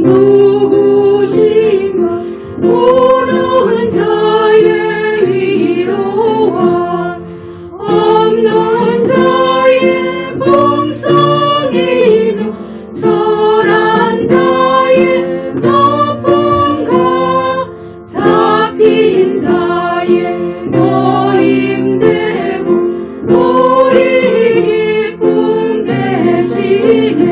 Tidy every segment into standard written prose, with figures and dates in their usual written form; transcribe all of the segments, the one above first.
누구신가 모든 자의 위로와 없는 자의 풍성이며 철한 자의 높음과 잡힌 자의 노임되고 우리 기쁨 되시네.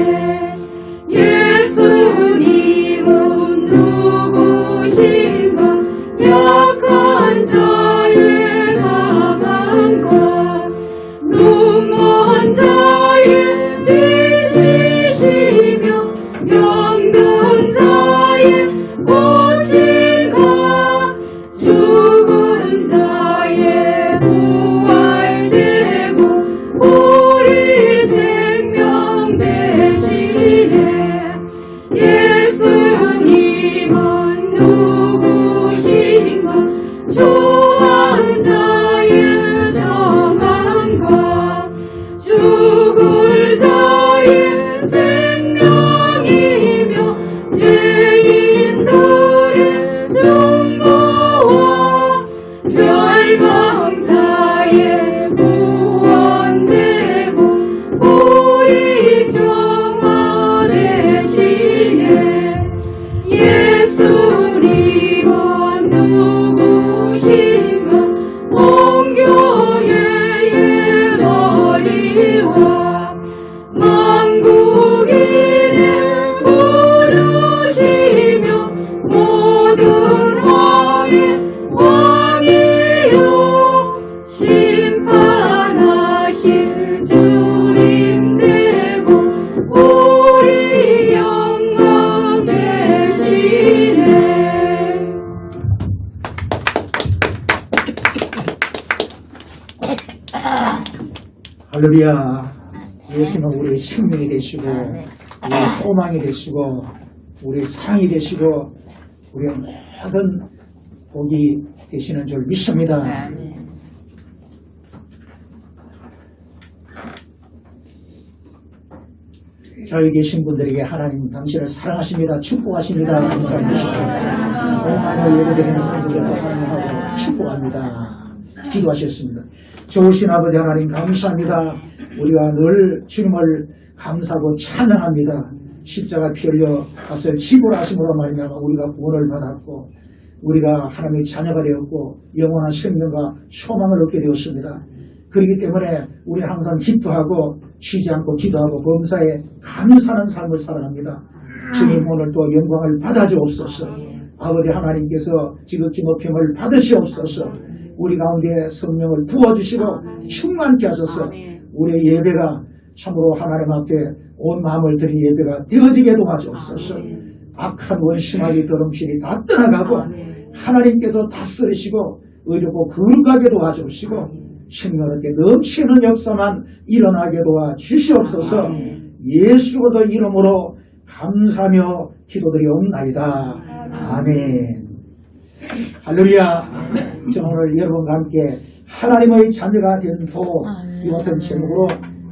예수님은 누구신가 약한 자의 가감과 눈먼 자의 빛이시며 병든 자의 보침과 죽은 자의 부활되고 우리 생명 되시네. 예수님은 누구신가 좋아한 자의 정함과 죽을 자의 생명이며 죄인들의 중보와 멸망 자의 구원되고 우리 평화 되시네. 예수님은 누구신가 온교회의 머리와 만국인의 구주시며 모든 왕의 왕이요 심판하실 주님 되고 우리 영광 되시네. 할렐루야. 예수는 우리의 생명이 되시고 우리의 소망이 되시고 우리의 사랑이 되시고 우리의 모든 복이 되시는 줄 믿습니다. 자, 여기 계신 분들에게 하나님 당신을 사랑하십니다. 축복하십니다. 감사합니다. 오늘 예배드리는 사람들을 환영하고 축복합니다. 기도하셨습니다. 좋으신 아버지 하나님 감사합니다. 우리가 늘 주님을 감사하고 찬양합니다. 십자가 피 흘려 값을 지불하심으로 말미암아 우리가 구원을 받았고 우리가 하나님의 자녀가 되었고 영원한 생명과 소망을 얻게 되었습니다. 그렇기 때문에 우리는 항상 기도하고 쉬지 않고 기도하고 범사에 감사하는 삶을 살아갑니다. 주님 오늘 또 영광을 받아주옵소서. 아버지 하나님께서 지극히 높임을 받으시옵소서. 우리 가운데 성령을 부어주시고 충만케 하소서. 우리의 예배가 참으로 하나님 앞에 온 마음을 드린 예배가 되어지게 도와주옵소서. 악한 원심하기 더럼실이 다 떠나가고 하나님께서 다스리시고 의롭고 거룩하게 도와주시고 생명하게 넘치는 역사만 일어나게 도와주시옵소서. 예수의 이름으로 감사하며 기도드리옵나이다. 아멘. 할렐루야. 저는 오늘 여러분과 함께 하나님의 자녀가 된 복 이 같은 제목으로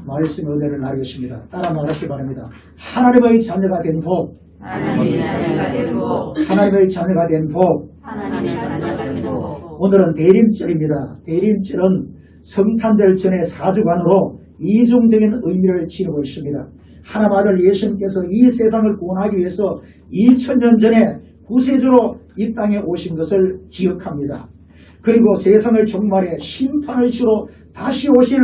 말씀 은혜를 나누겠습니다. 따라 말하시기 바랍니다. 하나님의 자녀가 된 복. 하나님의 자녀가 된 복. 하나님의 자녀가 된 복. 하나님의 자녀가 된 복. 오늘은 대림절입니다. 대림절은 성탄절 전의 4주간으로 이중적인 의미를 지니고 있습니다. 하나님 아들 예수님께서 이 세상을 구원하기 위해서 2000년 전에 구세주로 이 땅에 오신 것을 기억합니다. 그리고 세상을 종말에 심판을 주로 다시 오실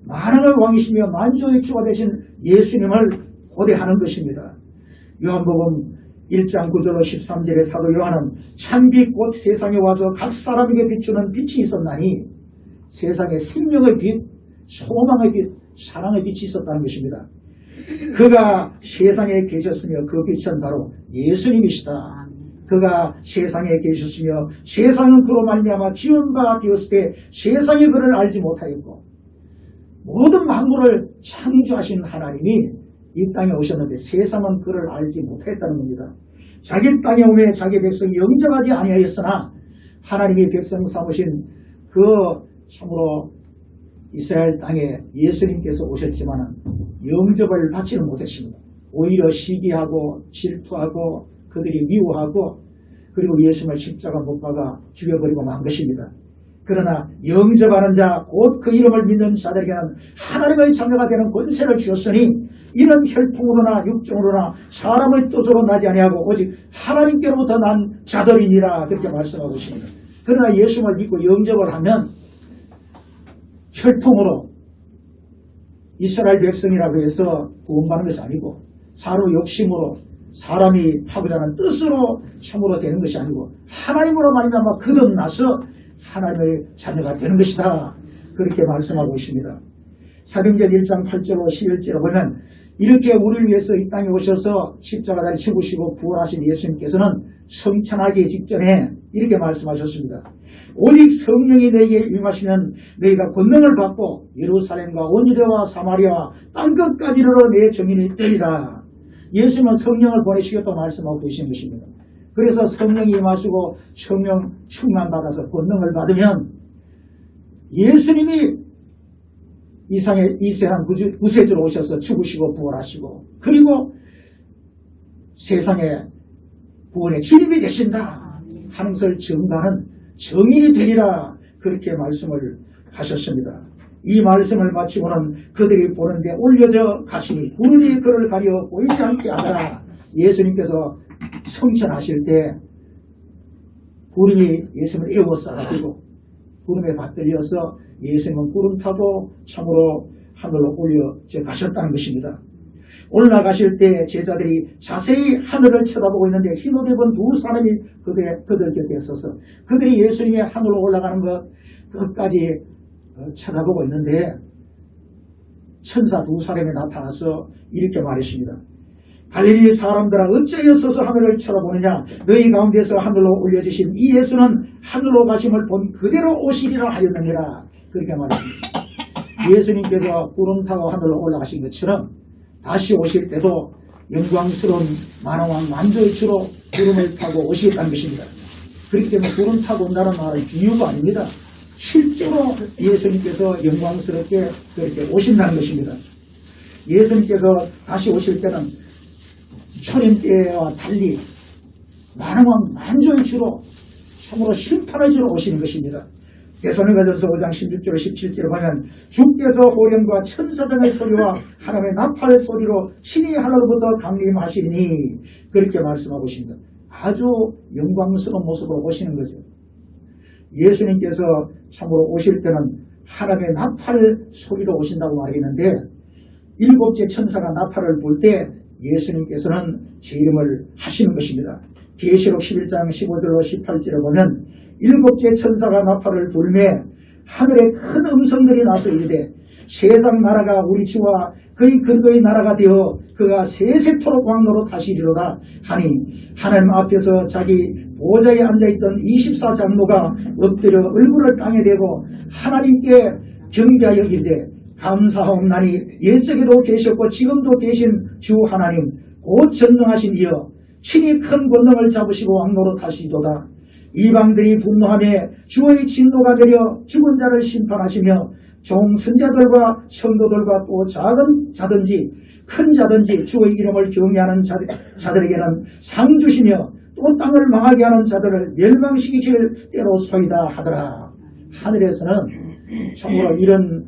만왕의 왕이시며 만주의 주가 되신 예수님을 고대하는 것입니다. 요한복음 1장 9절로 13절의 사도 요한은 참빛 곧 세상에 와서 각 사람에게 비추는 빛이 있었나니 세상에 생명의 빛, 소망의 빛, 사랑의 빛이 있었다는 것입니다. 그가 세상에 계셨으며 그 빛은 바로 예수님이시다. 그가 세상에 계셨으며 세상은 그로 말미암아 지은 바 되었을 때 세상이 그를 알지 못하였고 모든 만물을 창조하신 하나님이 이 땅에 오셨는데 세상은 그를 알지 못했다는 겁니다. 자기 땅에 오매 자기 백성이 영접하지 아니하였으나 하나님이 백성 삼으신 그 참으로 이스라엘 땅에 예수님께서 오셨지만 영접을 받지는 못했습니다. 오히려 시기하고 질투하고 그들이 미워하고 그리고 예수님을 십자가 못 박아 죽여버리고 만 것입니다. 그러나 영접하는 자, 곧 그 이름을 믿는 자들에게는 하나님의 자녀가 되는 권세를 주었으니 이는 혈통으로나 육정으로나 사람의 뜻으로 나지 아니하고 오직 하나님께로부터 난 자들이니라 그렇게 말씀하고 있습니다. 그러나 예수님을 믿고 영접을 하면 혈통으로 이스라엘 백성이라고 해서 구원받는 것이 아니고 사로 욕심으로 사람이 하고자 하는 뜻으로 참으로 되는 것이 아니고 하나님으로 말미암아 거듭나서 하나님의 자녀가 되는 것이다. 그렇게 말씀하고 있습니다. 사도행전 1장 8절로 11절에 보면 이렇게 우리를 위해서 이 땅에 오셔서 십자가를 죽으시고 부활하신 예수님께서는 성천하기 직전에 이렇게 말씀하셨습니다. 오직 성령이 너희에게 임하시면 너희가 권능을 받고 예루살렘과 온 유대와 사마리아와 땅끝까지 이르러 내 증인이 되리라. 예수님은 성령을 보내시겠다고 말씀하고 계신 것입니다. 그래서 성령이 임하시고 성령 충만받아서 권능을 받으면 예수님이 이 세상 구세주로 오셔서 죽으시고 부활하시고 그리고 세상의 구원의 주님이 되신다 하는 것을 증거하는 정인이 되리라 그렇게 말씀을 하셨습니다. 이 말씀을 마치고는 그들이 보는데 올려져 가시니 구름이 그를 가려 보이지 않게 하더라. 예수님께서 성천하실 때 구름이 예수님을 에워싸가지고 구름에 받들려서 예수님은 구름 타고 참으로 하늘로 올려져 가셨다는 것입니다. 올라가실 때 제자들이 자세히 하늘을 쳐다보고 있는데 흰옷 입은 두 사람이 그들 곁에 있어서 그들이 예수님이 하늘로 올라가는 것까지 쳐다보고 있는데 천사 두 사람이 나타나서 이렇게 말했습니다. 갈릴리 사람들아 어찌하여 서서 하늘을 쳐다보느냐. 너희 가운데서 하늘로 올려지신 이 예수는 하늘로 가심을 본 그대로 오시리라 하였느니라. 그렇게 말했습니다. 예수님께서 구름 타고 하늘로 올라가신 것처럼 다시 오실 때도 영광스러운 만왕왕 만주의 주로 구름을 타고 오시겠다는 것입니다. 그렇기 때문에 구름 타고 온다는 말은 비유가 아닙니다. 실제로 예수님께서 영광스럽게 그렇게 오신다는 것입니다. 예수님께서 다시 오실 때는 초림 때와 달리 만왕왕 만주의 주로 참으로 심판의 주로 오시는 것입니다. 데살로니가전서 5장 16절 17절을 보면 주께서 호령과 천사장의 소리와 하나님의 나팔 소리로 신이 하늘로부터 강림하시니 그렇게 말씀하고 있습니다. 아주 영광스러운 모습으로 오시는 거죠. 예수님께서 참으로 오실 때는 하나님의 나팔 소리로 오신다고 말했는데 일곱째 천사가 나팔을 불 때 예수님께서는 재림을 하시는 것입니다. 계시록 11장 15절로 18절에 보면 일곱째 천사가 나팔을 불매 하늘에 큰 음성들이 나서 이르되 세상 나라가 우리 주와 그의 근거의 나라가 되어 그가 세세토록 왕노로 다시리로다 하니 하나님 앞에서 자기 보좌에 앉아있던 24장로가 엎드려 얼굴을 땅에 대고 하나님께 경배하여 이르되 감사하옵나니 옛적에도 계셨고 지금도 계신 주 하나님 곧 전능하신 이여 친히 큰 권능을 잡으시고 왕노로 타시도다. 이방들이 분노하며 주의 진노가 내려 죽은 자를 심판하시며 종 선자들과 성도들과 또 작은 자든지 큰 자든지 주의 이름을 경외하는 자들에게는 상 주시며 또 땅을 망하게 하는 자들을 멸망시키실 때로소이다 하더라. 하늘에서는 참으로 이런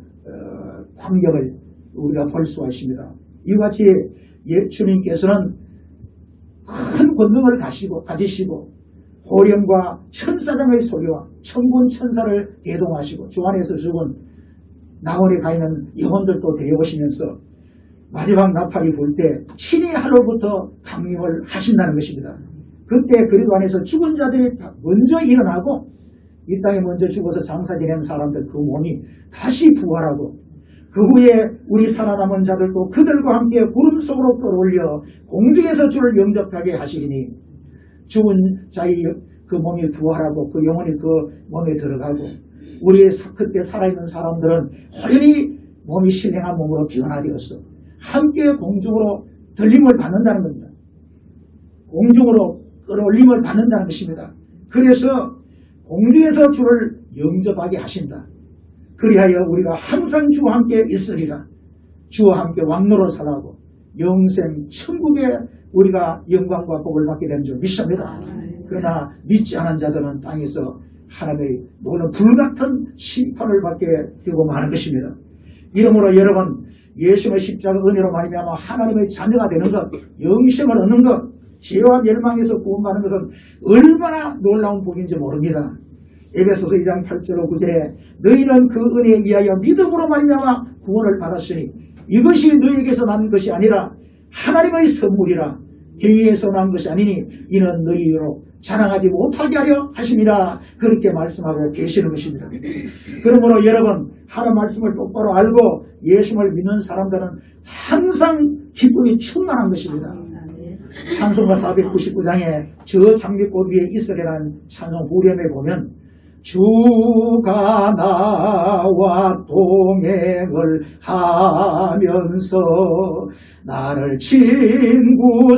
광경을 우리가 볼 수가 있습니다. 이와 같이 주님께서는 큰 권능을 가지시고 호령과 천사장의 소리와 천군 천사를 대동하시고 주 안에서 죽은 낙원에 가 있는 영혼들도 데려오시면서 마지막 나팔이 불 때 신이 하늘로부터 강림을 하신다는 것입니다. 그때 그리도 안에서 죽은 자들이 먼저 일어나고 이 땅에 먼저 죽어서 장사 지낸 사람들 그 몸이 다시 부활하고 그 후에 우리 살아남은 자들도 그들과 함께 구름 속으로 끌어올려 공중에서 주를 영접하게 하시리니 죽은 자의 그 몸이 부활하고 그 영혼이 그 몸에 들어가고 우리의 그때 살아있는 사람들은 호련히 몸이 신령한 몸으로 변화되었어 함께 공중으로 들림을 받는다는 겁니다. 공중으로 끌어올림을 받는다는 것입니다. 그래서 공중에서 주를 영접하게 하신다. 그리하여 우리가 항상 주와 함께 있으리라. 주와 함께 왕노로 살아가고 영생 천국에 우리가 영광과 복을 받게 되는 줄 믿습니다. 그러나 믿지 않은 자들은 땅에서 하나님의 모든 불같은 심판을 받게 되고 마는 것입니다. 이러므로 여러분, 예수의 십자가 은혜로 말미암아 하나님의 자녀가 되는 것, 영생을 얻는 것, 죄와 멸망에서 구원받는 것은 얼마나 놀라운 복인지 모릅니다. 에베소서 2장 8절로 9절에 너희는 그 은혜에 의하여 믿음으로 말미암아 구원을 받았으니 이것이 너희에게서 난 것이 아니라 하나님의 선물이라 행위에서 난 것이 아니니 이는 너희로 자랑하지 못하게 하려 하심이라 그렇게 말씀하고 계시는 것입니다. 그러므로 여러분, 하나님 말씀을 똑바로 알고 예수를 믿는 사람들은 항상 기쁨이 충만한 것입니다. 찬송가 499장에 저 장미꽃 위에 있으리라는 찬송 후렴에 보면 주가 나와 동행을 하면서 나를 친구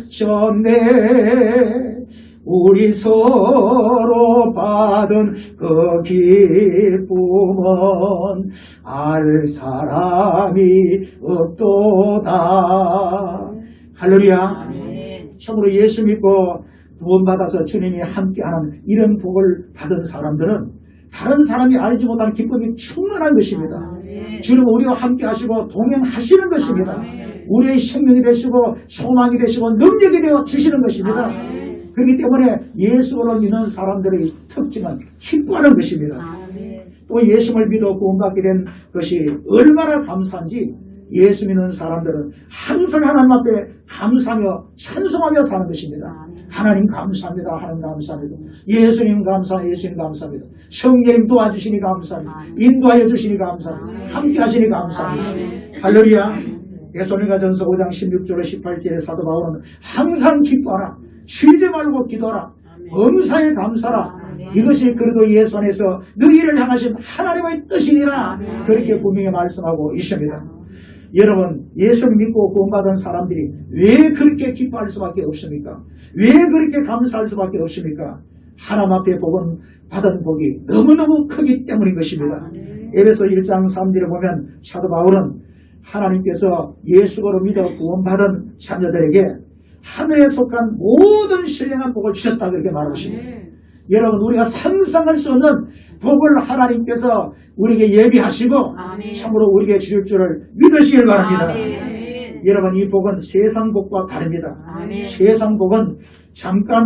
삼으셨네. 우리 서로 받은 그 기쁨은 알 사람이 없도다. 할렐루야. 참으로 예수 믿고 구원받아서 주님이 함께하는 이런 복을 받은 사람들은 다른 사람이 알지 못하는 기쁨이 충만한 것입니다. 주님 우리와 함께 하시고 동행하시는 것입니다. 우리의 생명이 되시고 소망이 되시고 능력이 되어 주시는 것입니다. 그렇기 때문에 예수를 믿는 사람들의 특징은 기뻐하는 것입니다. 또 예수를 믿어 구원받게 된 것이 얼마나 감사한지 예수 믿는 사람들은 항상 하나님 앞에 감사하며 찬송하며 사는 것입니다. 하나님 감사합니다. 하나님 감사합니다. 예수님 감사합니다. 예수님 감사합니다. 성령님 도와주시니 감사합니다. 인도하여 주시니 감사합니다. 함께 하시니 감사합니다. 할렐루야. 데살로니가전서 5장 16절로 18절에 사도 바울은 항상 기뻐하라. 쉬지 말고 기도하라. 범사에 감사라. 이것이 그래도 예수 안에서 너희를 향하신 하나님의 뜻이니라. 그렇게 분명히 말씀하고 있습니다. 여러분, 예수를 믿고 구원받은 사람들이 왜 그렇게 기뻐할 수밖에 없습니까? 왜 그렇게 감사할 수밖에 없습니까? 하나님 앞에 복은 받은 복이 너무너무 크기 때문인 것입니다. 에베소 1장 3절에 보면 사도 바울은 하나님께서 예수로 믿어 구원받은 자녀들에게 하늘에 속한 모든 신령한 복을 주셨다 그렇게 말하십니다. 여러분, 우리가 상상할 수 없는 복을 하나님께서 우리에게 예비하시고 참으로 우리에게 주실 줄을 믿으시길 바랍니다. 여러분, 이 복은 세상 복과 다릅니다. 세상 복은 잠깐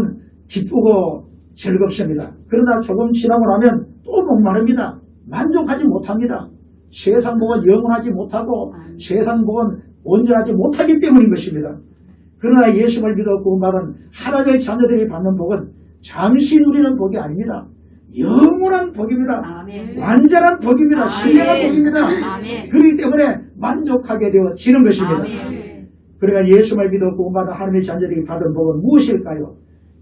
기쁘고 즐겁습니다. 그러나 조금 지나고 나면 또 목마릅니다. 만족하지 못합니다. 세상 복은 영원하지 못하고 세상 복은 온전하지 못하기 때문인 것입니다. 그러나 예수를 믿어 구원받은 하나님의 자녀들이 받는 복은 잠시 누리는 복이 아닙니다. 영원한 복입니다. 완전한 복입니다. 신령한 복입니다. 그렇기 때문에 만족하게 되어지는 것입니다. 그러니까 예수를 믿어 구원받은 하나님의 자녀들이 받은 복은 무엇일까요?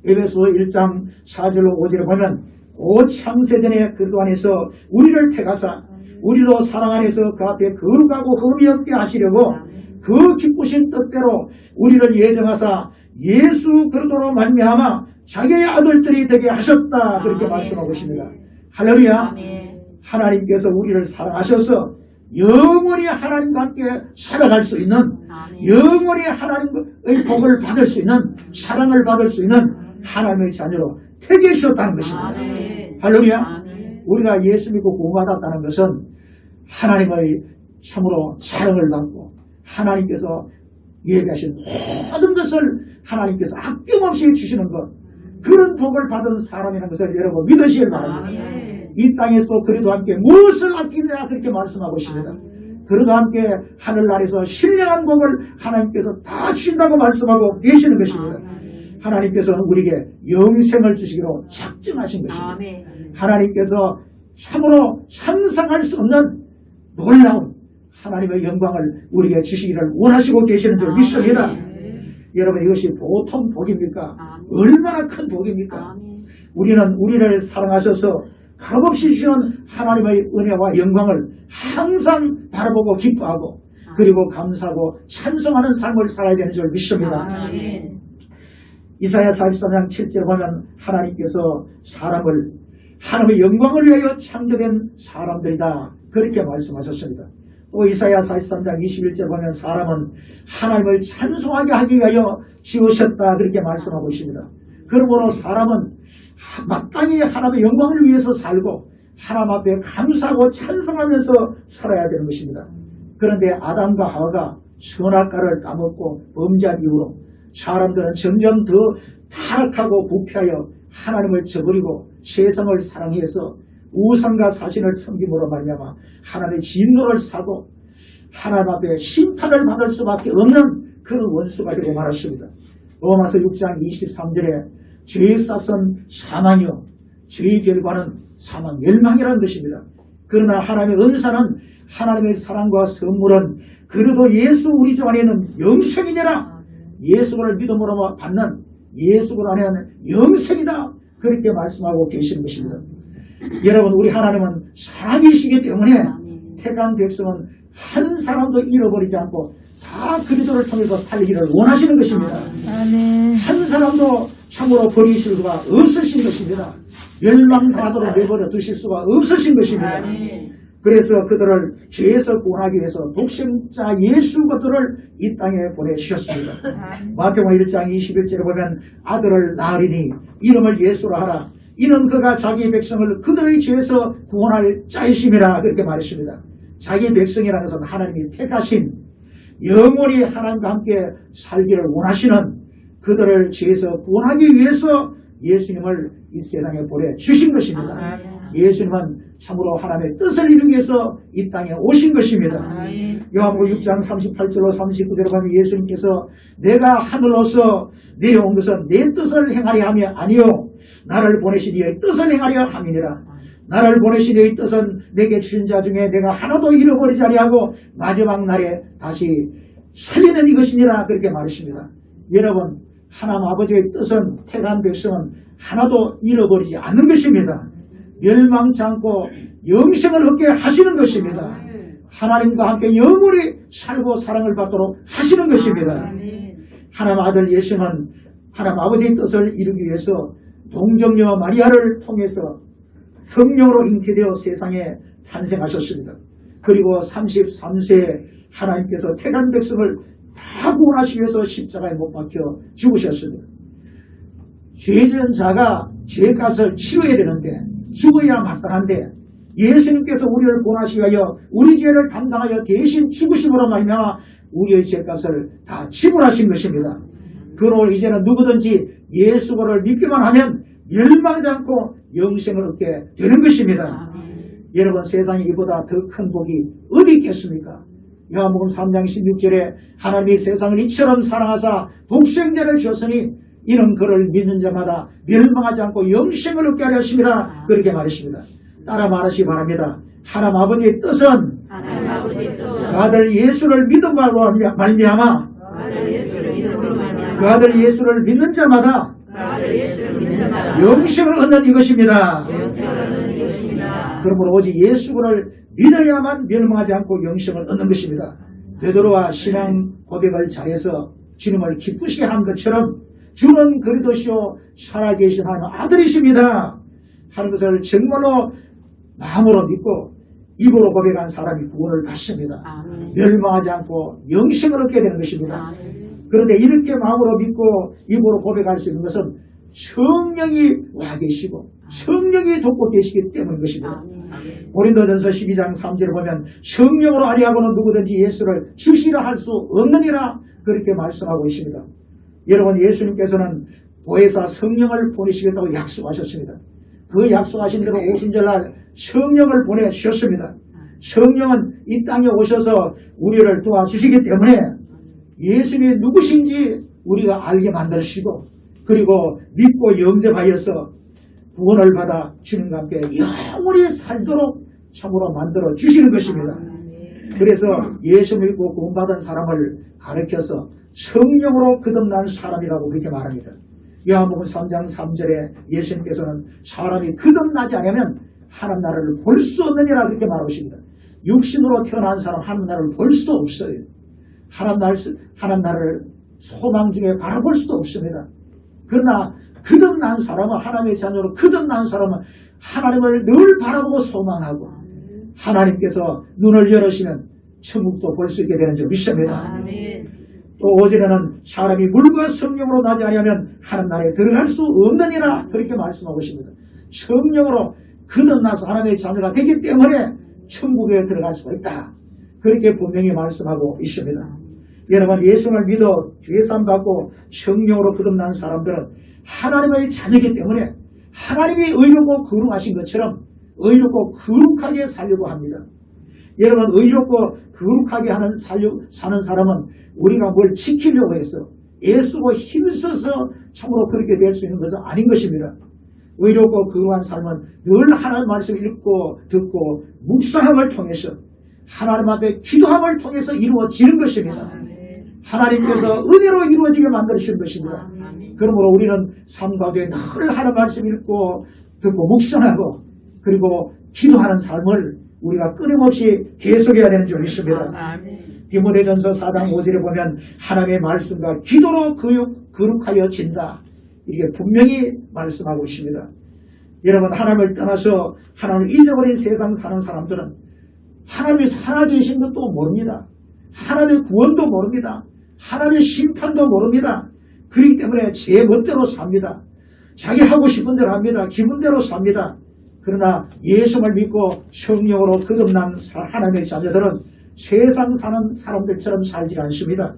에베소 1장 4절로 5절에 보면 곧 창세전에 그리스도 안에서 우리를 택하사 우리로 사랑 안에서 그 앞에 거룩하고 흠이 없게 하시려고 그 기쁘신 뜻대로 우리를 예정하사 예수 그리스도로 말미암아 자기의 아들들이 되게 하셨다 그렇게 말씀하고 있습니다. 할렐루야. 하나님께서 우리를 사랑하셔서 영원히 하나님과 함께 살아갈 수 있는 영원히 하나님의 복을 받을 수 있는 사랑을 받을 수 있는 하나님의 자녀로 택해 주셨다는 것입니다. 할렐루야. 우리가 예수 믿고 구원받았다는 것은 하나님의 참으로 사랑을 받고 하나님께서 예비하신 모든 것을 하나님께서 아낌없이 주시는 것, 그런 복을 받은 사람이라는 것을 여러분 믿으시길 바랍니다. 이 땅에서도 그래도 함께 무엇을 아끼느냐 그렇게 말씀하고 있습니다. 그래도 함께 하늘나라에서 신령한 복을 하나님께서 다 주신다고 말씀하고 계시는 것입니다. 하나님께서는 우리에게 영생을 주시기로 작정하신 것입니다. 하나님께서 참으로 상상할 수 없는 놀라운 하나님의 영광을 우리에게 주시기를 원하시고 계시는 줄 믿습니다. 여러분, 이것이 보통 복입니까? 얼마나 큰 복입니까? 우리는 우리를 사랑하셔서 값없이 주시는 하나님의 은혜와 영광을 항상 바라보고 기뻐하고 그리고 감사하고 찬송하는 삶을 살아야 되는 줄 믿습니다. 이사야 43장 7절에 보면 하나님께서 사람을 하나님의 영광을 위하여 창조된 사람들이다 그렇게 말씀하셨습니다. 또 이사야 43장 21절 보면 사람은 하나님을 찬송하게 하기 위하여 지으셨다 그렇게 말씀하고 있습니다. 그러므로 사람은 마땅히 하나님의 영광을 위해서 살고 하나님 앞에 감사하고 찬송하면서 살아야 되는 것입니다. 그런데 아담과 하와가 선악과를 까먹고 범죄한 이후로 사람들은 점점 더 타락하고 부패하여 하나님을 저버리고 세상을 사랑해서 우상과 사신을 섬김으로 말미암아 하나님의 진노를 사고 하나님 앞에 심판을 받을 수밖에 없는 그런 원수가 되고 말았습니다. 로마서 6장 23절에 죄의 싹은 사망이요 죄의 결과는 사망 멸망이라는 것입니다. 그러나 하나님의 은사는 하나님의 사랑과 선물은 그래도 예수 우리 주 안에 있는 영생이니라. 예수를 믿음으로 받는 예수 안에 있는 영생이다 그렇게 말씀하고 계시는 것입니다. 여러분 우리 하나님은 사랑이시기 때문에 택한 백성은 한 사람도 잃어버리지 않고 다 그리스도를 통해서 살기를 원하시는 것입니다. 한 사람도 참으로 버리실 수가 없으신 것입니다. 멸망하도록 내버려 두실 수가 없으신 것입니다. 그래서 그들을 죄에서 구원하기 위해서 독생자 예수 그들을 이 땅에 보내주셨습니다. 마태복음 1장 21절에 보면 아들을 낳으리니 이름을 예수로 하라. 이는 그가 자기 백성을 그들의 죄에서 구원할 자이심이라 그렇게 말했습니다. 자기 백성이라는 것은 하나님이 택하신 영원히 하나님과 함께 살기를 원하시는 그들을 죄에서 구원하기 위해서 예수님을 이 세상에 보내주신 것입니다. 예수님은 참으로 하나님의 뜻을 이루기 위해서 이 땅에 오신 것입니다. 요한복음 6장 38절로 39절에 보면 예수님께서 내가 하늘로서 내려온 것은 내 뜻을 행하려 함이 아니요 나를 보내신 이의 뜻을 행하려 함이니라. 나를 보내신 이의 뜻은 내게 주신 자 중에 내가 하나도 잃어버리지 아니하고 마지막 날에 다시 살리는 이것이니라 그렇게 말했습니다. 여러분 하나님 아버지의 뜻은 택한 백성은 하나도 잃어버리지 않는 것입니다. 멸망치 않고 영생을 얻게 하시는 것입니다. 하나님과 함께 영원히 살고 사랑을 받도록 하시는 것입니다. 하나님 아들 예수는 하나님 아버지의 뜻을 이루기 위해서 동정녀 마리아를 통해서 성령으로 잉태되어 세상에 탄생하셨습니다. 그리고 33세에 하나님께서 택한 백성을 다 구원하시기 위해서 십자가에 못 박혀 죽으셨습니다. 죄진 자가 죄값을 치러야 되는데 죽어야 마땅한데 예수님께서 우리를 구원하시기 위하여 우리 죄를 담당하여 대신 죽으심으로 말미암아 우리의 죄값을 다 지불하신 것입니다. 그러므로 이제는 누구든지 예수를 믿기만 하면 멸망하지 않고 영생을 얻게 되는 것입니다. 여러분 세상에 이보다 더 큰 복이 어디 있겠습니까? 요한복음 3장 16절에 하나님이 세상을 이처럼 사랑하사 독생자를 주셨으니 이는 그를 믿는 자마다 멸망하지 않고 영생을 얻게 하려 하심이라 그렇게 말했습니다. 따라 말하시기 바랍니다. 하나님 아버지의 뜻은 그 아들 예수를 믿음으로 말미암아 그 아들 예수를 믿는 자마다 영생을 얻는 이것입니다. 그러므로 오직 예수를 믿어야만 멸망하지 않고 영생을 얻는 것입니다. 베드로와 신앙 고백을 잘해서 주님을 기쁘시게 한 것처럼 주는 그리스도시요 살아계신 하나님 아들이십니다 하는 것을 정말로 마음으로 믿고 입으로 고백한 사람이 구원을 받습니다. 멸망하지 않고 영생을 얻게 되는 것입니다. 그런데 이렇게 마음으로 믿고 입으로 고백할 수 있는 것은 성령이 와 계시고 성령이 돕고 계시기 때문인 것입니다. 고린도전서 12장 3절을 보면 성령으로 아니하고는 누구든지 예수를 주시라 할 수 없느니라 그렇게 말씀하고 있습니다. 여러분 예수님께서는 보혜사 성령을 보내시겠다고 약속하셨습니다. 그 약속하신 대로 오순절날 성령을 보내주셨습니다. 성령은 이 땅에 오셔서 우리를 도와주시기 때문에 예수님이 누구신지 우리가 알게 만드시고 그리고 믿고 영접하여서 구원을 받아 주님과 함께 영원히 살도록 참으로 만들어 주시는 것입니다. 그래서 예수 믿고 구원받은 사람을 가르쳐서 성령으로 거듭난 사람이라고 그렇게 말합니다. 요한복음 3장 3절에 예수님께서는 사람이 거듭나지 않으면 하나님 나라를 볼 수 없느니라 그렇게 말하십니다. 육신으로 태어난 사람 하나님 나라를 볼 수도 없어요. 하나님 나라를 소망 중에 바라볼 수도 없습니다. 그러나 거듭난 사람은 하나님의 자녀로 거듭난 사람은 하나님을 늘 바라보고 소망하고 하나님께서 눈을 열으시면 천국도 볼 수 있게 되는 줄 믿습니다. 아멘. 또 오전에는 사람이 물과 성령으로 나지 아니하면 하나님 나라에 들어갈 수 없느니라 그렇게 말씀하고 있습니다. 성령으로 거듭나서 하나님의 자녀가 되기 때문에 천국에 들어갈 수가 있다. 그렇게 분명히 말씀하고 있습니다. 여러분 예수를 믿어 죄사함 받고 성령으로 거듭난 사람들은 하나님의 자녀이기 때문에 하나님이 의롭고 거룩하신 것처럼 의롭고 거룩하게 살려고 합니다. 여러분 의롭고 거룩하게 사는 사람은 우리가 뭘 지키려고 해서 애쓰고 힘써서 참으로 그렇게 될 수 있는 것은 아닌 것입니다. 의롭고 거룩한 삶은 늘 하나님 말씀을 읽고 듣고 묵상함을 통해서 하나님 앞에 기도함을 통해서 이루어지는 것입니다. 하나님께서 은혜로 이루어지게 만드신 것입니다. 그러므로 우리는 삶 가운데 늘 하나님 말씀 읽고 듣고 묵상하고 그리고 기도하는 삶을 우리가 끊임없이 계속해야 되는 줄 믿습니다. 디모데전서 4장 5절에 보면 하나님의 말씀과 기도로 거룩하여진다. 이게 분명히 말씀하고 있습니다. 여러분 하나님을 떠나서 하나님을 잊어버린 세상 사는 사람들은 하나님이 살아계신 것도 모릅니다. 하나님의 구원도 모릅니다. 하나님의 심판도 모릅니다. 그렇기 때문에 제 멋대로 삽니다. 자기 하고 싶은 대로 합니다. 기분대로 삽니다. 그러나 예수를 믿고 성령으로 거듭난 하나님의 자녀들은 세상 사는 사람들처럼 살지 않습니다.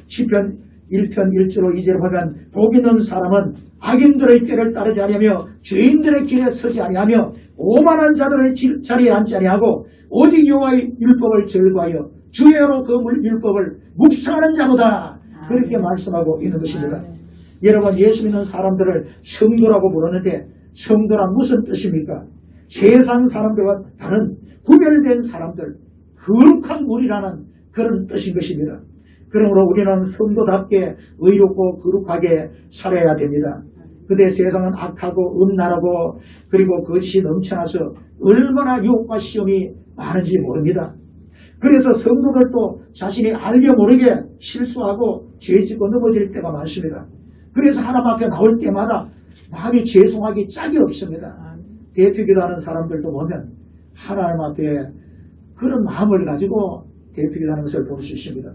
시편 1편 1절로 2절을 보면 복 있는 사람은 악인들의 꾀를 따르지 아니하며 죄인들의 길에 서지 아니하며 오만한 자들의 자리에 앉지 아니하고 오직 여호와의 율법을 즐거하여 주야로 그 율법을 묵상하는 자로다. 그렇게 말씀하고 있는 것입니다. 여러분 예수 믿는 사람들을 성도라고 부르는데 성도란 무슨 뜻입니까? 세상 사람들과 다른 구별된 사람들, 거룩한 무리라는 그런 뜻인 것입니다. 그러므로 우리는 성도답게 의롭고 거룩하게 살아야 됩니다. 그때 세상은 악하고 음란하고 그리고 거짓이 넘쳐나서 얼마나 유혹과 시험이 많은지 모릅니다. 그래서 성도들도 자신이 알게 모르게 실수하고 죄짓고 넘어질 때가 많습니다. 그래서 하나님 앞에 나올 때마다 마음이 죄송하기 짝이 없습니다. 대표기도하는 사람들도 보면 하나님 앞에 그런 마음을 가지고 대표기도하는 것을 볼 수 있습니다.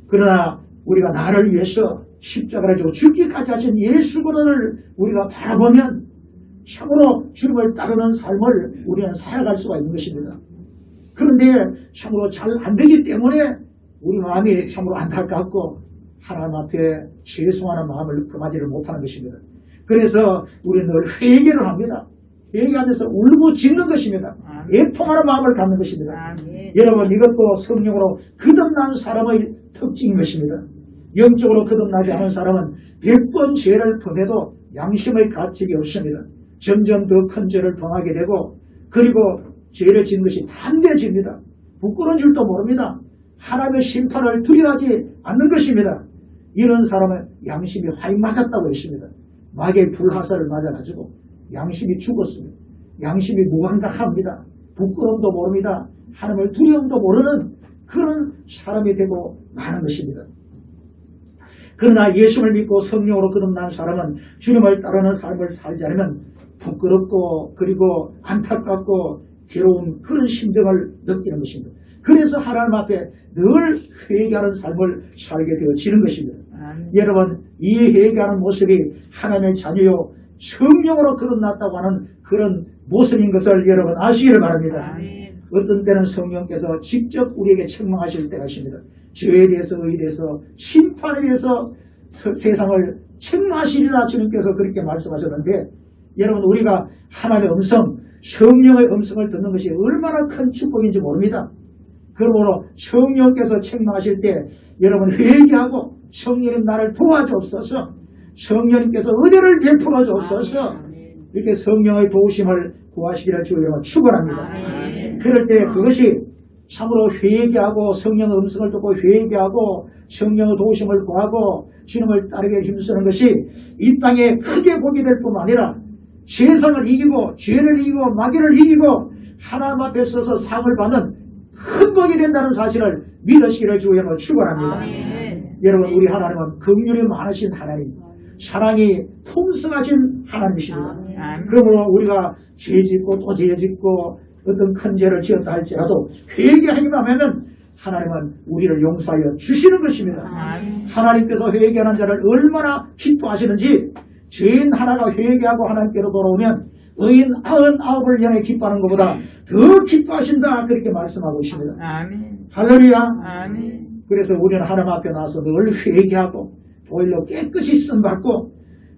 그러나 우리가 나를 위해서 십자가를 지고 죽기까지 하신 예수 그분을 우리가 바라보면 참으로 주님을 따르는 삶을 우리는 살아갈 수가 있는 것입니다. 그런데 참으로 잘 안 되기 때문에 우리 마음이 참으로 안타깝고 하나님 앞에 죄송하는 마음을 금하지를 못하는 것입니다. 그래서 우리는 늘 회개를 합니다. 회개하면서 울고 짖는 것입니다. 애통하는 마음을 갖는 것입니다. 여러분 이것도 성령으로 거듭난 사람의 특징인 것입니다. 영적으로 거듭나지 않은 사람은 100번 죄를 범해도 양심의 가책이 없습니다. 점점 더 큰 죄를 범하게 되고 그리고 죄를 지은 것이 담대해집니다. 부끄러운 줄도 모릅니다. 하나님의 심판을 두려워하지 않는 것입니다. 이런 사람은 양심이 화인 맞았다고 했습니다. 마귀의 불화살을 맞아가지고 양심이 죽었습니다. 양심이 무감각합니다. 부끄러움도 모릅니다. 하나님을 두려움도 모르는 그런 사람이 되고 마는 것입니다. 그러나 예수를 믿고 성령으로 거듭난 사람은 주님을 따르는 삶을 살지 않으면 부끄럽고 그리고 안타깝고 괴로운 그런 심정을 느끼는 것입니다. 그래서 하나님 앞에 늘 회개하는 삶을 살게 되어지는 것입니다. 여러분 이 회개하는 모습이 하나님의 자녀요 성령으로 거듭났다고 하는 그런 모습인 것을 여러분 아시기를 바랍니다. 어떤 때는 성령께서 직접 우리에게 책망하실 때가 있습니다. 죄에 대해서 의에 대해서 심판에 대해서 세상을 책망하시리라 주님께서 그렇게 말씀하셨는데 여러분 우리가 하나님의 음성 성령의 음성을 듣는 것이 얼마나 큰 축복인지 모릅니다. 그러므로 성령께서 책망하실 때 여러분 회개하고 성령님 나를 도와주옵소서 성령님께서 은혜를 베풀어 주옵소서 이렇게 성령의 도우심을 구하시기를 주여 축원합니다. 그럴 때 그것이 참으로 회개하고 성령의 음성을 듣고 회개하고 성령의 도우심을 구하고 주님을 따르게 힘쓰는 것이 이 땅에 크게 복이 될 뿐만 아니라 세상을 이기고 죄를 이기고 마귀를 이기고 하나님 앞에 서서 상을 받는 큰 복이 된다는 사실을 믿으시기를 주여 축원합니다. 여러분 우리 하나님은 긍휼이 많으신 하나님 사랑이 풍성하신 하나님이십니다. 그러므로 우리가 죄짓고 또 죄짓고 어떤 큰 죄를 지었다 할지라도 회개하기만 하면 하나님은 우리를 용서하여 주시는 것입니다. 아멘. 하나님께서 회개하는 자를 얼마나 기뻐하시는지 죄인 하나가 회개하고 하나님께로 돌아오면 의인 99을 연에 기뻐하는 것보다 더 기뻐하신다 그렇게 말씀하고 있습니다. 아멘. 할렐루야. 아멘. 그래서 우리는 하나님 앞에 나와서 늘 회개하고 오히려 깨끗이 쓰임받고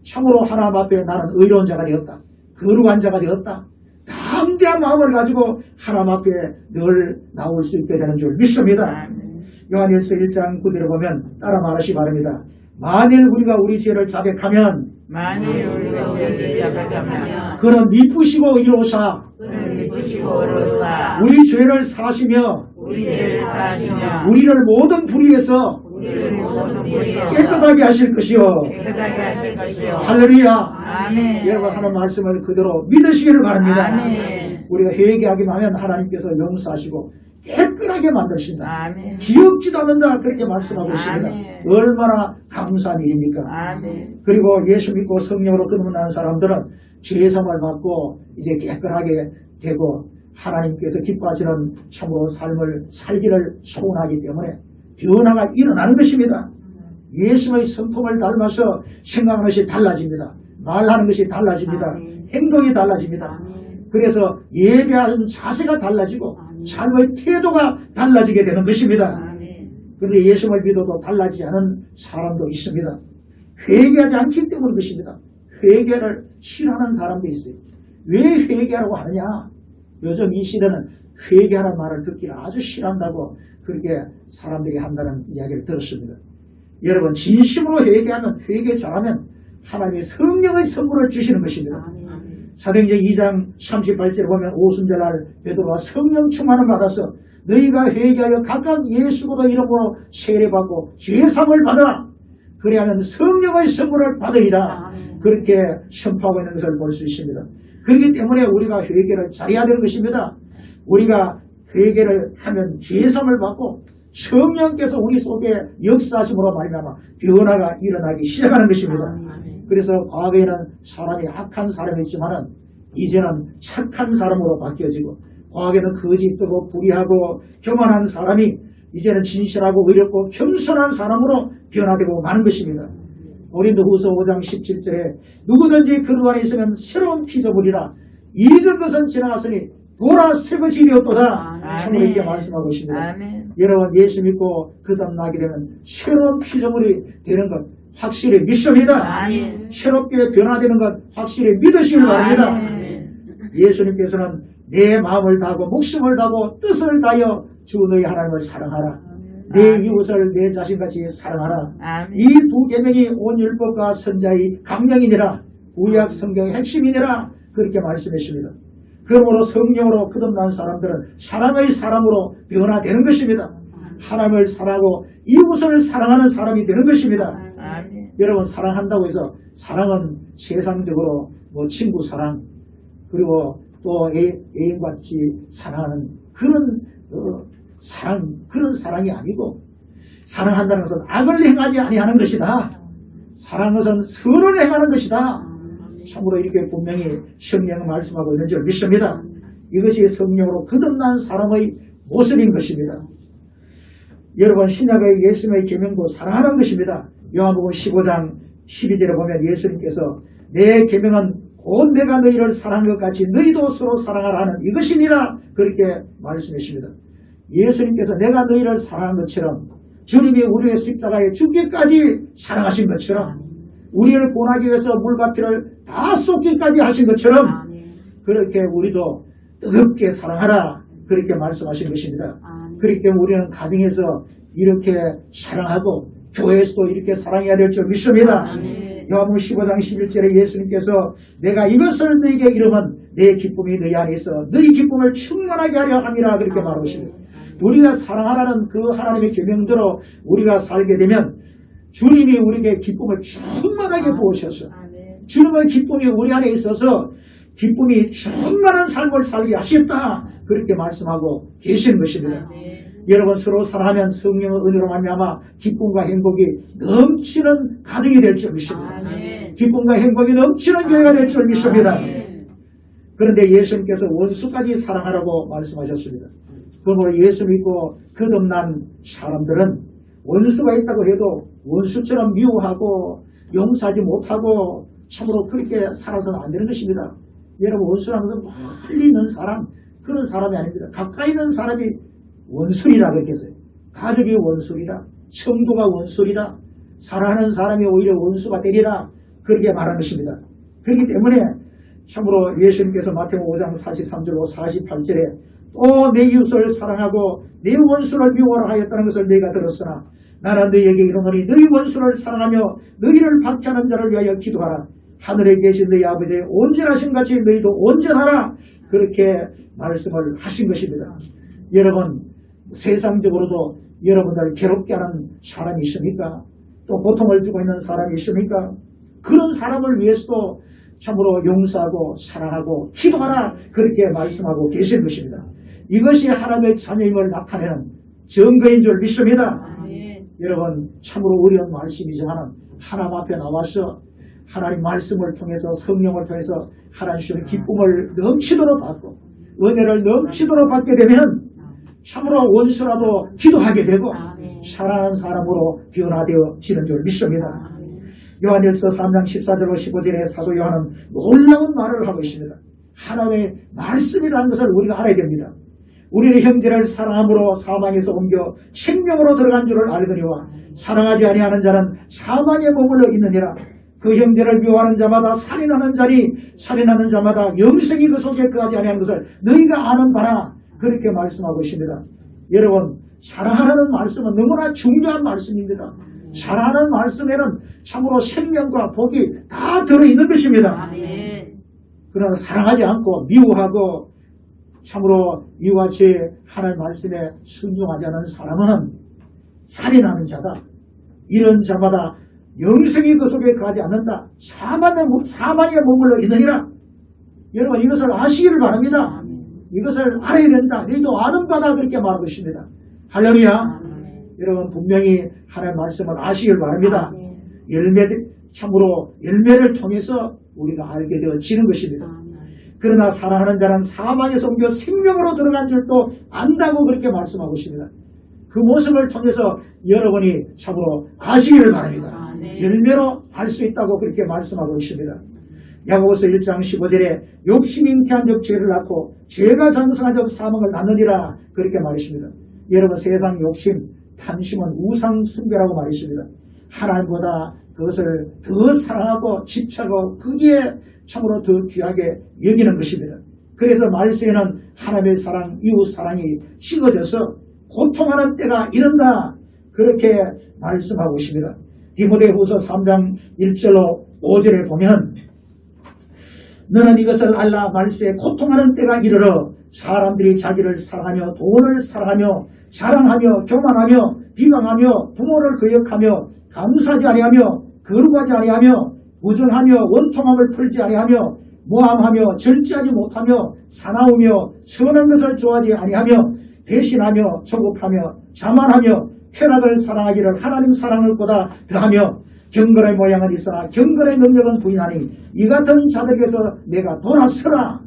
참으로 하나님 앞에 나는 의로운 자가 되었다. 거룩한 자가 되었다. 담대한 마음을 가지고 하나님 앞에 늘 나올 수 있게 되는 줄 믿습니다. 아멘. 요한일서 1장 9절에 보면 따라 말하시 바랍니다. 만일 우리가 우리 죄를 자백하면 만일 우리가 죄를 자백하면 그는 미쁘시고 의로우사 그를 믿으시고 의로사 우리 죄를 사하시며 우리 죄를 사하시며 우리를 모든 불의에서 우리를 모든 불의에서 깨끗하게 하실 것이요. 깨끗하게 하실 것이요. 할렐루야. 아멘. 여러분 하는 말씀을 그대로 믿으시기를 바랍니다. 아멘. 우리가 회개하기만 하면 하나님께서 용서하시고 깨끗하게 만드신다. 아멘. 기억지도 않는다 그렇게 말씀하고 있습니다. 아멘. 얼마나 감사한 일입니까? 아멘. 그리고 예수 믿고 성령으로 거듭난 사람들은 죄성을 받고 이제 깨끗하게 되고 하나님께서 기뻐하시는 참으로 삶을 살기를 소원하기 때문에 변화가 일어나는 것입니다. 예수의 성품을 닮아서 생각하는 것이 달라집니다. 말하는 것이 달라집니다. 행동이 달라집니다. 그래서 예배하는 자세가 달라지고 삶의 태도가 달라지게 되는 것입니다. 그런데 예수를 믿어도 달라지지 않은 사람도 있습니다. 회개하지 않기 때문인 것입니다. 회개를 싫어하는 사람도 있어요. 왜 회개하라고 하느냐? 요즘 이 시대는 회개하라는 말을 듣기를 아주 싫어한다고 그렇게 사람들이 한다는 이야기를 들었습니다. 여러분 진심으로 회개하면 회개 잘하면 하나님이 성령의 선물을 주시는 것입니다. 사도행전 2장 38절에 보면 오순절날 베드로가 성령 충만을 받아서 너희가 회개하여 각각 예수보다 이름으로 세례받고 죄사함을 받으라. 그래야면 성령의 선물을 받으리라. 그렇게 선포하고 있는 것을 볼 수 있습니다. 그렇기 때문에 우리가 회개를 잘해야 되는 것입니다. 우리가 회개를 하면 죄사함을 받고 성령께서 우리 속에 역사하심으로 말미암아 변화가 일어나기 시작하는 것입니다. 그래서 과거에는 사람이 악한 사람이었지만 이제는 착한 사람으로 바뀌어지고 과거에는 거짓되고 불의하고 교만한 사람이 이제는 진실하고 의롭고 겸손한 사람으로 변화되고 마는 것입니다. 고린도후서 5장 17절에 누구든지 그릇 안에 있으면 새로운 피조물이라 이전 것은 지나갔으니 보라 새 것이 되었도다. 참으로 이렇게 말씀하고 있습니다. 아멘. 여러분 예수 믿고 그다음 나게 되면 새로운 피조물이 되는 것 확실히 믿습니다. 아멘. 새롭게 변화되는 것 확실히 믿으시길 바랍니다. 아멘. 예수님께서는 내 마음을 다하고 목숨을 다하고 뜻을 다하여 주 너희 하나님을 사랑하라. 내 이웃을 내 자신같이 사랑하라. 아멘. 이 두 계명이 온 율법과 선자의 강령이니라. 구약 성경의 핵심이니라. 그렇게 말씀하십니다. 그러므로 성령으로 거듭난 사람들은 사랑의 사람으로 변화되는 것입니다. 하나님을 사랑하고 이웃을 사랑하는 사람이 되는 것입니다. 아멘. 여러분 사랑한다고 해서 사랑은 세상적으로 뭐 친구 사랑 그리고 또 애인같이 사랑하는 그런 사랑 그런 사랑이 아니고 사랑한다는 것은 악을 행하지 아니하는 것이다. 사랑하는 것은 선을 행하는 것이다. 참으로 이렇게 분명히 성령은 말씀하고 있는 줄 믿습니다. 이것이 성령으로 거듭난 사람의 모습인 것입니다. 여러분 신약의 예수님의 계명도 사랑하는 것입니다. 요한복음 15장 12절에 보면 예수님께서 내 계명은 곧 내가 너희를 사랑한 것 같이 너희도 서로 사랑하라 하는 이것이니라 그렇게 말씀하십니다. 예수님께서 내가 너희를 사랑한 것처럼 주님이 우리의 십자가에 죽기까지 사랑하신 것처럼 우리를 구원하기 위해서 물과 피를 다 쏟기까지 하신 것처럼 그렇게 우리도 뜨겁게 사랑하라 그렇게 말씀하신 것입니다. 그렇기 때문에 우리는 가정에서 이렇게 사랑하고 교회에서도 이렇게 사랑해야 될 줄 믿습니다. 요한복음 15장 11절에 예수님께서 내가 이것을 너희에게 이르면 내 기쁨이 너희 안에 있어 너희 기쁨을 충만하게 하려 함이라 그렇게 말하고 있습니다. 우리가 사랑하라는 그 하나님의 계명대로 우리가 살게 되면 주님이 우리에게 기쁨을 충만하게 부으셔서 주님의 기쁨이 우리 안에 있어서 기쁨이 충만한 삶을 살게 하셨다 그렇게 말씀하고 계시는 것입니다. 여러분 서로 사랑하면 성령의 은혜로 말미암아 기쁨과 행복이 넘치는 가정이 될 줄 믿습니다. 기쁨과 행복이 넘치는 교회가 될 줄 믿습니다. 그런데 예수님께서 원수까지 사랑하라고 말씀하셨습니다. 그러므로 예수 믿고 거듭난 사람들은 원수가 있다고 해도 원수처럼 미워하고 용서하지 못하고 참으로 그렇게 살아서는 안 되는 것입니다. 여러분, 원수라는 것은 멀리 있는 사람, 그런 사람이 아닙니다. 가까이 있는 사람이 원수리라 그렇게 했어요. 가족이 원수리라, 성도가 원수리라, 사랑하는 사람이 오히려 원수가 되리라, 그렇게 말하는 것입니다. 그렇기 때문에 참으로 예수님께서 마태복음 5장 43절로 48절에 또 내 이웃을 사랑하고 내 원수를 미워하라 하였다는 것을 너희가 들었으나 나는 너희에게 이르노니 너희 원수를 사랑하며 너희를 박해하는 자를 위하여 기도하라. 하늘에 계신 너희 아버지의 온전하신 같이 너희도 온전하라. 그렇게 말씀을 하신 것입니다. 여러분, 세상적으로도 여러분들 괴롭게 하는 사람이 있습니까? 또 고통을 주고 있는 사람이 있습니까? 그런 사람을 위해서도 참으로 용서하고 사랑하고 기도하라, 그렇게 말씀하고 계신 것입니다. 이것이 하나님의 자녀임을 나타내는 증거인 줄 믿습니다. 여러분, 참으로 어려운 말씀이지만 하나님 앞에 나와서 하나님 말씀을 통해서, 성령을 통해서 하나님 주시는 기쁨을 넘치도록 받고 은혜를 넘치도록 받게 되면 참으로 원수라도 기도하게 되고 사랑하는 사람으로 변화되어지는 줄 믿습니다. 요한일서 3장 14절로 15절에 사도 요한은 놀라운 말을 하고 있습니다. 하나님의 말씀이라는 것을 우리가 알아야 됩니다. 우리는 형제를 사랑함으로 사망에서 옮겨 생명으로 들어간 줄을 알거니와 사랑하지 아니하는 자는 사망에 머물러 있느니라. 그 형제를 미워하는 자마다 살인하는 자니 살인하는 자마다 영생이 그 속에 거하지 아니하는 것을 너희가 아는 바라, 그렇게 말씀하고 있습니다. 여러분, 사랑하는 말씀은 너무나 중요한 말씀입니다. 사랑하는 말씀에는 참으로 생명과 복이 다 들어있는 것입니다. 그러나 사랑하지 않고 미워하고 참으로 이와 같이 하나님 말씀에 순종하지 않은 사람은 살인하는 자다. 이런 자마다 영생이 그 속에 거하지 않는다. 사망에 머물러 있느니라. 여러분, 이것을 아시기를 바랍니다. 이것을 알아야 된다. 너희도 아는 바다, 그렇게 말하고 있습니다. 할렐루야. 여러분, 분명히 하나님의 말씀을 아시길 바랍니다. 참으로 열매를 통해서 우리가 알게 되어지는 것입니다. 그러나 사랑하는 자는 사망에서 옮겨 생명으로 들어간 줄도 안다고 그렇게 말씀하고 있습니다. 그 모습을 통해서 여러분이 참으로 아시기를 바랍니다. 열매로 알 수 있다고 그렇게 말씀하고 있습니다. 야고보서 1장 15절에 욕심이 잉태한 적 죄를 낳고 죄가 장성한 적 사망을 낳느니라, 그렇게 말했습니다. 여러분, 세상 욕심, 탐심은 우상 숭배라고 말했습니다. 하나님보다 그것을 더 사랑하고 집착하고 거기에 참으로 더 귀하게 여기는 것입니다. 그래서 말씀에는 하나님의 사랑, 이웃 사랑이 식어져서 고통하는 때가 이른다, 그렇게 말씀하고 있습니다. 디모데후서 3장 1절로 5절에 보면 너는 이것을 알라. 말세에 고통하는 때가 이르러 사람들이 자기를 사랑하며 돈을 사랑하며 자랑하며 교만하며 비방하며 부모를 거역하며 감사하지 아니하며 거룩하지 아니하며 무정하며 원통함을 풀지 아니하며 모함하며 절제하지 못하며 사나우며 선한 것을 좋아하지 아니하며 배신하며 조급하며 자만하며 쾌락을 사랑하기를 하나님 사랑을 보다 더하며 경건의 모양은 있으나 경건의 능력은 부인하니 이 같은 자들에게서 내가 돌아서라.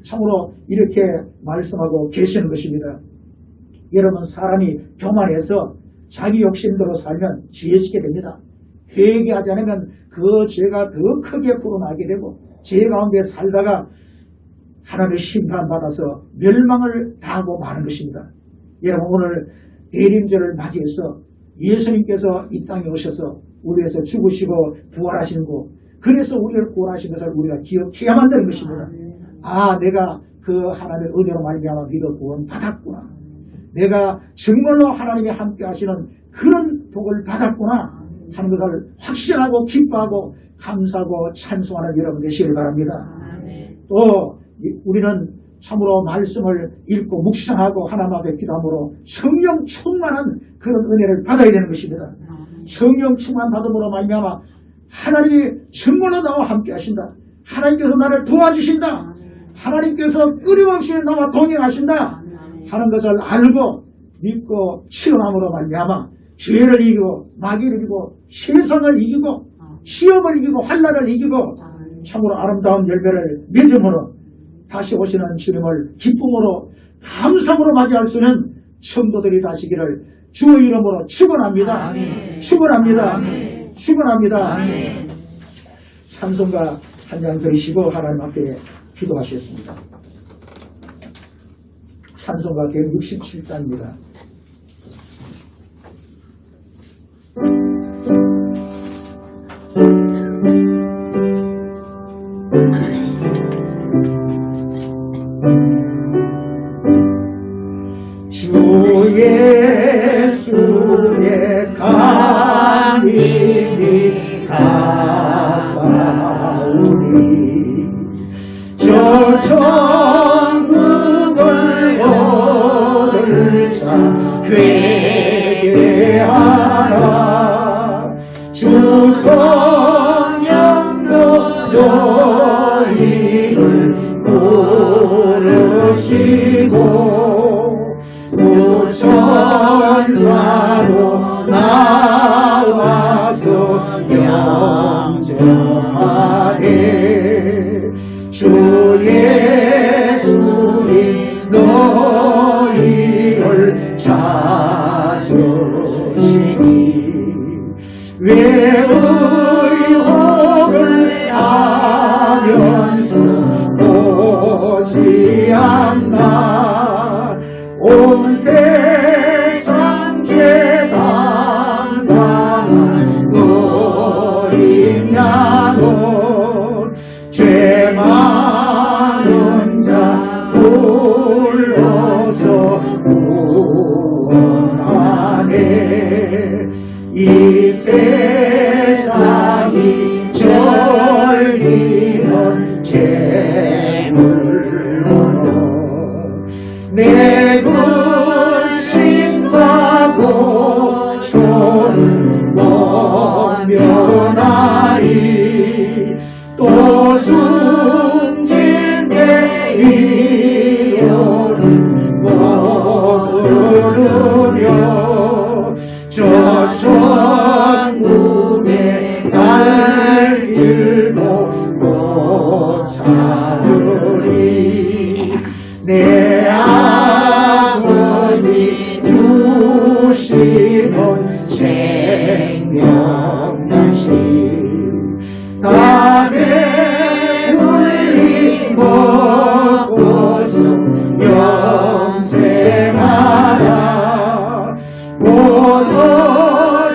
참으로 이렇게 말씀하고 계시는 것입니다. 여러분, 사람이 교만해서 자기 욕심대로 살면 죄 짓게 됩니다. 회개하지 않으면 그 죄가 더 크게 불어나게 되고 죄 가운데 살다가 하나님의 심판받아서 멸망을 당하고 마는 것입니다. 여러분, 오늘 대림절을 맞이해서 예수님께서 이 땅에 오셔서 우리에서 죽으시고 부활하시는 것, 그래서 우리를 구원하신 것을 우리가 기억해야만 되는 것입니다. 아, 내가 그 하나님의 은혜로 말미암아 믿어 구원 받았구나. 내가 정말로 하나님이 함께 하시는 그런 복을 받았구나 하는 것을 확신하고 기뻐하고 감사하고 찬송하는 여러분 되시길 바랍니다. 또 우리는 참으로 말씀을 읽고 묵상하고 하나님 앞에 기도함으로 성령 충만한 그런 은혜를 받아야 되는 것입니다. 성령 충만 받음으로 말미암아 하나님이 정말로 나와 함께 하신다. 하나님께서 나를 도와주신다. 하나님께서 끊임없이 나와 동행하신다 하는 것을 알고 믿고 체험함으로 말미암아 죄를 이기고 마귀를 이기고 세상을 이기고 시험을 이기고 환난을 이기고 참으로 아름다운 열매를 맺음으로 다시 오시는 주님을 기쁨으로 감사로 맞이할 수 있는 성도들이 되시기를 주의 이름으로 축원합니다. 아멘. 축원합니다. 아멘. 축원합니다. 아멘. 찬송가 한 장 들으시고 하나님 앞에 기도하셨습니다. 찬송가 167자입니다. 주 예수의 강림이 가까우니 저 천국을 얻을 자 회개하라. 주 성령도 너희를 부르시고 무천사도 나와서 영접하네. 주 예수님 너희를 찾으시니 왜 의혹을 하면서 오지 않나. 온 세상 죄 담당한 어린 양은 죄 많은 자 불러서 구원하네. 이 세상이 절기는 재물로는 내 근심과 고초를 넘겨나리. 또 숨진 내 위로를 못 부르며 저 천국에 갈 길도 못 찾으리. 내 아버지 주시는 생명난신 담에 물리 먹고서 영생하라.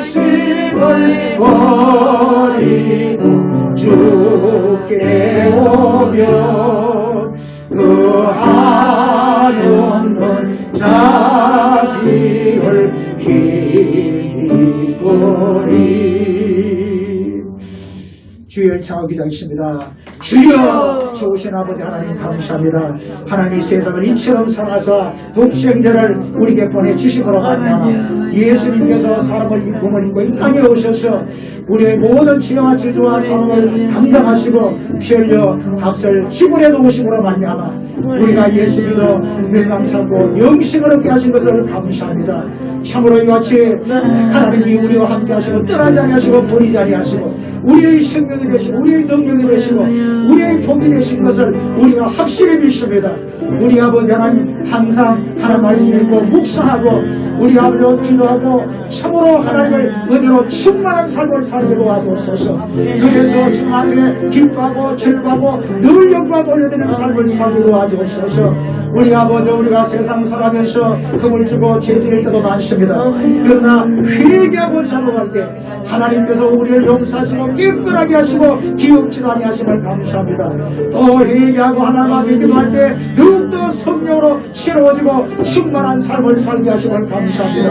모도심을 버리고 주께 오면 그 하루는 자비를 기리거리. 주여 청하고 기도하겠습니다. 주여 좋으신 아버지 하나님 감사합니다. 하나님 세상을 이처럼 사랑하사 독생자를 우리에게 보내주시므로 말미암아 예수님께서 사람을 몸을 입고 이 땅에 오셔서 우리의 모든 지혜와 질주와 사랑을 감당하시고 피 흘려 값을 지불해 놓으심으로 말미암아 우리가 예수 믿어 멸망참고 영생을 얻게 하신 것을 감사합니다. 참으로 이같이 하나님이 우리와 함께 하시고 떠나지 아니하시고 버리지 아니하시고 우리의 생명이 되시고 우리의 능력이 되시고 우리의 복이 되신 것을 우리가 확실히 믿습니다. 우리 아버지 하나님 항상 하나님 말씀 읽고 묵상하고 우리 아버지로 기도하고 참으로 하나님의 은혜로 충만한 삶을 살게 도와주옵소서. 그래서 주 안에 기뻐하고 즐거워하고 늘 영광 돌려드리는 삶을 살게 도와주옵소서. 우리 아버지 우리가 세상 살아면서 금을 주고 죄지을 때도 많습니다. 그러나 회개하고 잡아갈 때 하나님께서 우리를 용서하시고 깨끗하게 하시고 기억지도 아니하심을 감사합니다. 또 회개하고 하나님 앞에 기도할 때 더욱더 성령으로 새로워지고 충만한 삶을 살게 하심을 감사합니다.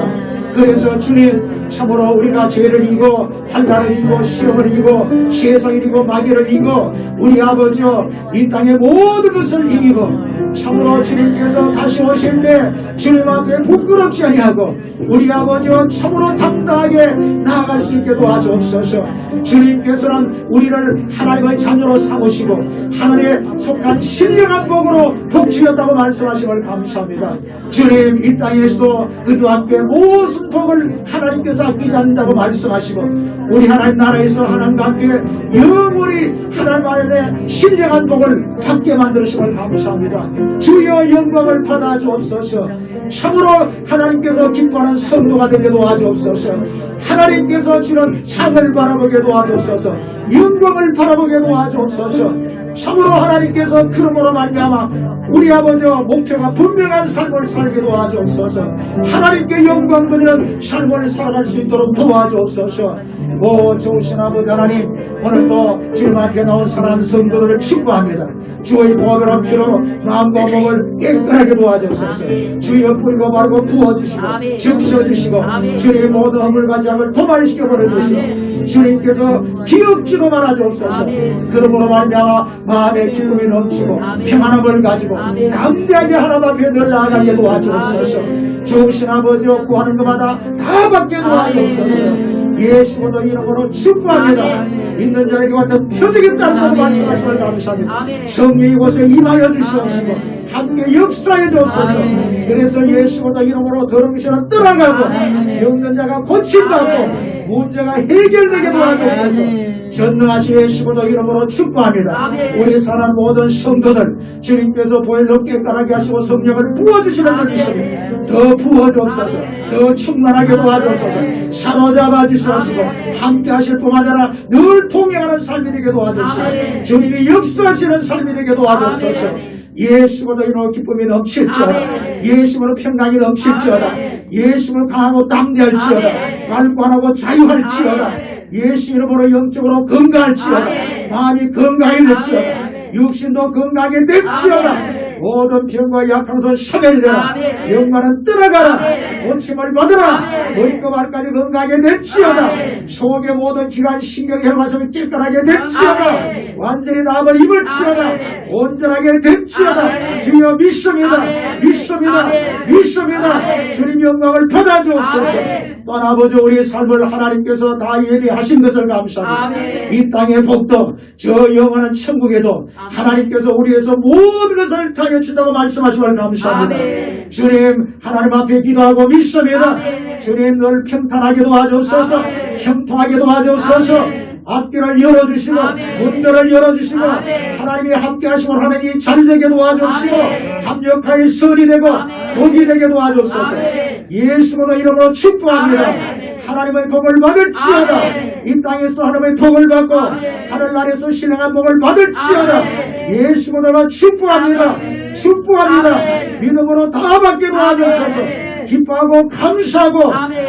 그래서 주님 참으로 우리가 죄를 이기고 환난을 이기고 시험을 이기고 세상을 이기고 마귀를 이기고 우리 아버지여 이 땅의 모든 것을 이기고 참으로 주님께서 다시 오실 때 주님 앞에 부끄럽지 아니하고 우리 아버지와 참으로 당당하게 나아가 살아갈 수 있게 도와주옵소서. 주님께서는 우리를 하나님의 자녀로 삼으시고 하늘에 속한 신령한 복으로 복주셨다고 말씀하심을 감사합니다. 주님, 이 땅에서도 그도 함께 모든 복을 하나님께서 아끼지 않는다고 말씀하시고 우리 하나님 나라에서 하나님과 함께 영원히 하나님 안에 신령한 복을 받게 만드심을 감사합니다. 주여 영광을 받아 주옵소서. 참으로 하나님께서 기뻐하는 성도가 되게 도와주옵소서. 하나님께서 주는 상을 바라보게 도와주옵소서. 영광을 바라보게 도와주옵소서. 참으로 하나님께서 그러므로 말미암아 우리 아버지와 목표가 분명한 삶을 살게 도와주옵소서. 하나님께 영광 돌리는 삶을 살아갈 수 있도록 도와주옵소서. 오 좋으신 아버지 하나님, 오늘도 주님 앞에 나온 사랑하는 성도들을 축복합니다. 주의 보혈로 피로 마음과 몸을 깨끗하게 도와주옵소서. 주여 뿌리고 바르고 부어주시고 적셔주시고 주님의 모든 허물과 잠을 도말시켜 버려주시고 주님께서 기억지도 말아주옵소서. 그러므로 말미암아 마음의 기쁨이 넘치고 평안함을 가지고 담대하게 하나님 앞에 늘 나아가게 도와주옵소서. 좋으신 아버지여 구하는 것마다 다 받게 도와주옵소서. 예수로 이름으로 축복합니다. 있는 자에게 같은 표적이 따른다고 말씀하시면 감사합니다. 성령이 이곳에 임하여 주시옵시고 함께 역사해 주옵소서. 그래서 예수로 이름으로 더러운 것은 떠나가고 병든 자가 고침받고 문제가 해결되게 도와주옵소서. 전능하신 예수로 이름으로 축복합니다. 우리 사랑하는 모든 성도들 주님께서 보혈로 깨끗하게 하시고 성령을 부어주시는 분이십니다. 더 부어주옵소서. 더 충만하게 도와주옵소서. 사로잡아 주시옵시고 함께 하실 뿐만 아니라 늘 동행하는 삶이 되게 도와주시고 주님이 역사하시는 삶이 되게 도와주옵소서. 예수보다 이로 기쁨이 넘칠지어다. 예수로 평강이 넘칠지어다. 예수로 강하고 담대할지어다. 관관하고 자유할지어다. 예수 이름으로 영적으로 건강할지어다. 마음이 건강해질지어다. 육신도 건강하게 될지어다. 모든 병과 약함선 소멸되라. 영광은 떠나가라. 고침을 받으라. 머리끝 발까지 건강하게 될지어다. 속의 모든 기관 신경 혈관성이 깨끗하게 될지어다. 완전히 나음을 입을지어다. 온전하게 될지어다. 주여 믿습니다. 믿습니다. 믿습니다. 주님 영광을 받아주옵소서. 또한 아버지 우리의 삶을 하나님께서 다 예리하신 것을 감사합니다. 이 땅의 복도 저 영원한 천국에도 하나님께서 우리에서 모든 것을 다 여친다고 말씀하시면 감사합니다. 주님 하나님 앞에 기도하고 믿습니다. 주님 늘 평탄하게 도와주옵소서. 평통하게 도와주옵소서. 앞길을 열어주시고 문들을 열어주시고 하나님이 함께 하시고 하나님이 잘되게 도와주시고 합력하여 선이 되고 복이 되게 도와주옵소서. 예수로 이름으로 축복합니다. 하나님의 복을 받을지어다. 이 땅에서 하나님의 복을 받고 하늘나라에서 신령한 복을 받을지어다. 예수로 축복합니다. 축복합니다. 믿음으로 다 받게 도와주옵소서. 기뻐하고 감사하고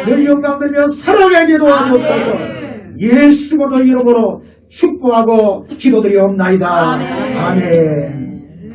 늘 영광 들며 살아가게 도와주옵소서. 예수로 이름으로 축복하고 기도드리옵나이다. 아멘.